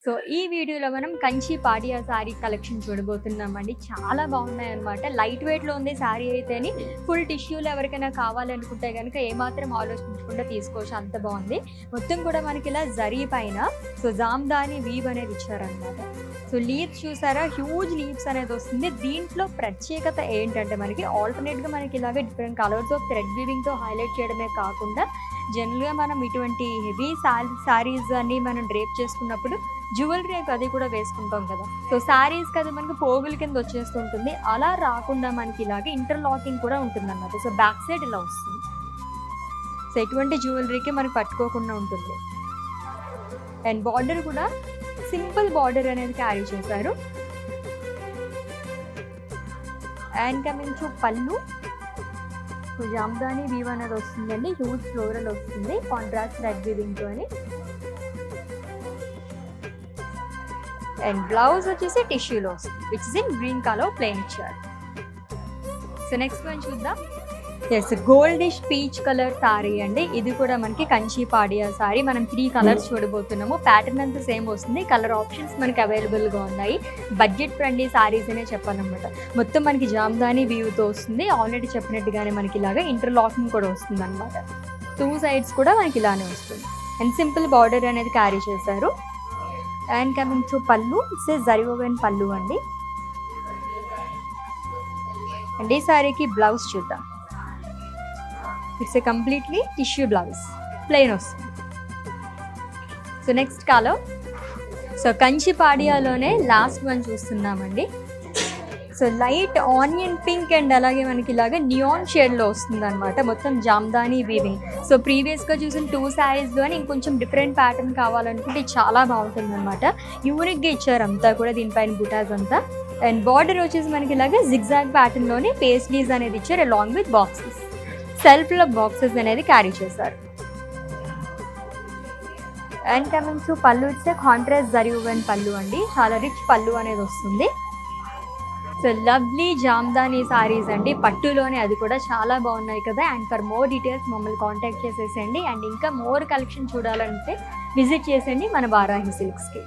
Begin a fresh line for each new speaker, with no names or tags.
So ఈ వీడియోలో మనం కంచి పాడియా శారీ కలెక్షన్ చూడబోతున్నామండి. చాలా బాగున్నాయన్నమాట. లైట్ వెయిట్లో ఉంది శారీ అయితేని. ఫుల్ టిష్యూలు ఎవరికైనా కావాలనుకుంటే కనుక ఏమాత్రం ఆలోచించకుండా తీసుకోవచ్చు, అంత బాగుంది. మొత్తం కూడా మనకి ఇలా జరీ పైన జామ్దాని వీవ్ అనేది ఇచ్చారనమాట. సో లీవ్స్ చూసారా, హ్యూజ్ లీవ్స్ అనేది వస్తుంది. దీంట్లో ప్రత్యేకత ఏంటంటే మనకి ఆల్టర్నేట్గా మనకి ఇలాగే డిఫరెంట్ కలర్స్ ఆఫ్ థ్రెడ్ వీవింగ్తో హైలైట్ చేయడమే కాకుండా జనరల్గా మనం ఇటువంటి హెవీ శారీస్ అన్ని మనం డ్రేప్ చేసుకున్నప్పుడు జ్యువెలరీ అది కూడా వేసుకుంటాం కదా. సో శారీస్ కదా మనకి పోగుల కింద వచ్చేస్తుంటుంది. అలా రాకుండా మనకి ఇలాగే ఇంటర్లాకింగ్ కూడా ఉంటుంది అన్నమాట. సో బ్యాక్ సైడ్ ఇలా వస్తుంది. సో ఎటువంటి జ్యువెలరీకి మనకి పట్టుకోకుండా ఉంటుంది. అండ్ బార్డర్ కూడా సింపుల్ బార్డర్ అనేది క్యారీ చేశారు. అండ్ కమింగ్ టు పళ్ళు, జామ్దాని వీవ్ అనేది వస్తుందండి. హ్యూజ్ ఫ్లోరల్ వస్తుంది కాంట్రాస్ట్ థ్రెడ్ వీవింగ్తో అని. అండ్ బ్లౌజ్ వచ్చేసి టిష్యూలో వస్తుంది, which is in green colour plain ఇచ్చారు. సో నెక్స్ట్ వన్ చూద్దాం. Yes, goldish peach colour sari అండి. ఇది కూడా మనకి కంచి పాడియా సారీ. మనం 3 కలర్స్ చూడబోతున్నాము. ప్యాటర్న్ అంతా సేమ్ వస్తుంది. కలర్ ఆప్షన్స్ మనకి అవైలబుల్గా ఉన్నాయి. బడ్జెట్ ఫ్రెండ్లీ సారీస్ అనే చెప్పాలన్నమాట. మొత్తం మనకి జామ్దాని వ్యూతో వస్తుంది. ఆల్రెడీ చెప్పినట్టుగానే మనకి ఇలాగా ఇంటర్లాకింగ్ కూడా వస్తుంది అనమాట. 2 సైడ్స్ కూడా మనకి ఇలానే వస్తుంది. అండ్ సింపుల్ బార్డర్ అనేది క్యారీ చేశారు. And coming to pallu, it's zari woven pallu అండి. అండ్ ఈ సారీకి బ్లౌజ్ చూద్దాం. It's a completely tissue blouse, plain వస్తుంది. So next colour, so Kanchi పాడియాలోనే లాస్ట్ వన్ చూస్తున్నామండి. So light onion pink and అలాగే మనకి ఇలాగ నియాన్ షేడ్లో వస్తుంది అనమాట. మొత్తం జామ్దాని వీవింగ్. సో ప్రీవియస్గా చూసిన 2 శారీస్లో అని ఇంకొంచెం డిఫరెంట్ ప్యాటర్న్ కావాలనుకుంటే చాలా బాగుంటుంది అనమాట. యూనిక్గా ఇచ్చారు అంతా కూడా, దీనిపైన బుటాస్ అంతా. అండ్ బార్డర్ వచ్చేసి మనకి ఇలాగ జిగ్జాగ్ ప్యాటర్న్లోనే పేస్లీస్ అనేది ఇచ్చారు, అలాంగ్ విత్ బాక్సెస్. సెల్ఫ్లో బాక్సెస్ అనేది క్యారీ చేశారు. And coming to pallu, it's contrast zari woven pallu అండి. చాలా రిచ్ పళ్ళు అనేది వస్తుంది. సో లవ్లీ జామ్దాని సారీస్ అండి, పట్టులోనే, అది కూడా చాలా బాగున్నాయి కదా. అండ్ ఫర్ మోర్ డీటెయిల్స్ మమ్మల్ని కాంటాక్ట్ చేసేసండి. అండ్ ఇంకా మోర్ కలెక్షన్ చూడాలంటే విజిట్ చేసేయండి మన వారాహి సిల్క్స్కి.